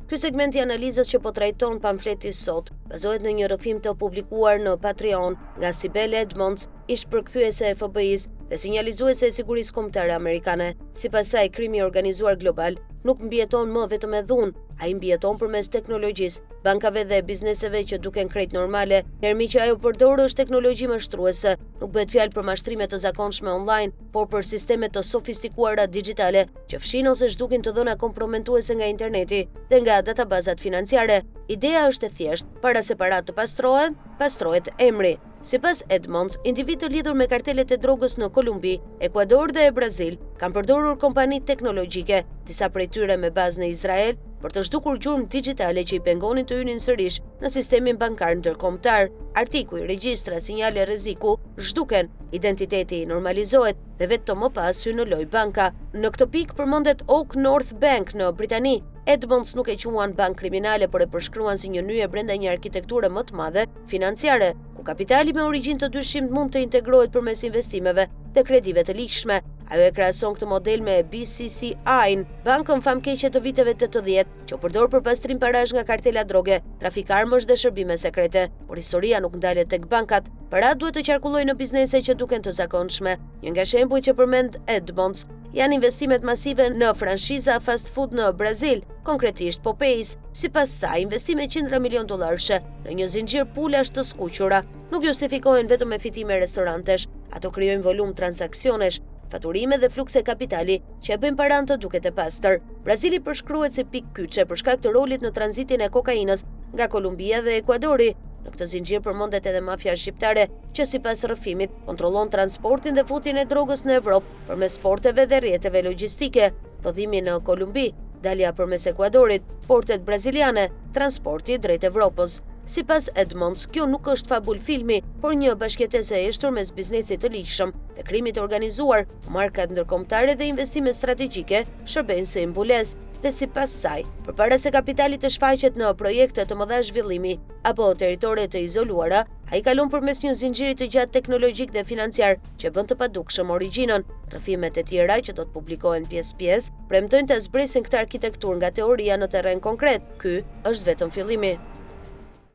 Ky segment i analizës që po trajton pamfleti sot bazohet në një rrëfim të publikuar në Patreon nga Sibel Edmonds, ish përkthyese e FBI-s dhe sinjalizuese e sigurisë kombëtare amerikane. Sipas saj, krimi i organizuar global nuk mbijeton më vetëm me dhunë, ai mbijeton përmes teknologjisë, bankave dhe bizneseve që duken krejt normale, hermi që ajo përdorë është teknologji mashtruese. Nuk bëhet fjalë për mashtrime të zakonshme online, por për sisteme të sofistikuara digjitale që fshin ose zhdukin të dhëna komprometuese nga interneti dhe nga databazat financiare. Ideja është e thjeshtë, para se parat të pastrohet emri. Sipas Edmonds, individ të lidhur me kartelet e drogës në Kolumbi, Ekuador dhe Brazil kanë përdorur kompani teknologjike, disa prej tyre me bazë në Izrael, për të zhdukur gjurmë digjitale që i pengonin të hynin sërish në sistemin bankar ndërkombëtar. Artikuj, regjistra, sinjale rreziku zhduken, identiteti i normalizohet dhe vetëm më pas hyn në lojë banka. Në këtë pikë përmendet Oak North Bank në Britani. Edmonds nuk e quan bank kriminale, por e përshkruan si një nyje brenda një arkitekture më të madhe financiare, ku kapitali me origjinë të dyshimit mund të integrohet përmes investimeve dhe kredive të ligjshme. Ajo e krahason këtë model me BCCI-n, bankën famkeqe të viteve 80, që u përdor për pastrim parash nga kartela droge, trafik armësh dhe shërbime sekrete. Por historia nuk ndalet tek bankat. Parat duhet të qarkullojnë në biznese që duken të zakonshme. Një nga shembujt që përmend Edmonds janë investimet masive në franshiza fast food në Brazil, konkretisht Popeyes. Sipas saj, investime $100 milion në një zinxhir pulash të skuqura nuk justifikohen vetëm me fitime restorantesh, ato krijojnë volum transaksionesh, faturime dhe flukse kapitali që e bëjnë paran të duket e pastër. Brazili përshkruhet si pikë kyçe për shkak të rolit në tranzitin e kokainës nga Kolumbia dhe Ekuadori. Në këtë zinxhir përmendet edhe mafia shqiptare, që sipas rrëfimit kontrollon transportin dhe futjen e drogës në Evropë përmes porteve dhe rrjeteve logjistike, prodhimi në Kolumbi, dalja përmes Ekuadorit, portet braziliane, transporti drejt Evropës. Sipas Edmonds, kjo nuk është fabul filmi, por një bashkëjetesë e eshtur mes biznesit të ligjshëm dhe krimit të organizuar, markat ndërkombëtare dhe investime strategjike shërbejnë si mbulesë. Dhe sipas saj, përpara se kapitali të shfaqet në projekte të mëdha zhvillimi apo territore të izoluara, ai kalon përmes një zinxhiri të gjatë teknologjik dhe financiar që bën të padukshëm origjinën. Rrëfimet e tjera që do të publikohen pjesë-pjesë premtojnë të zbresin këtë arkitekturë nga teoria në terren konkret. Ky është vetëm fillimi.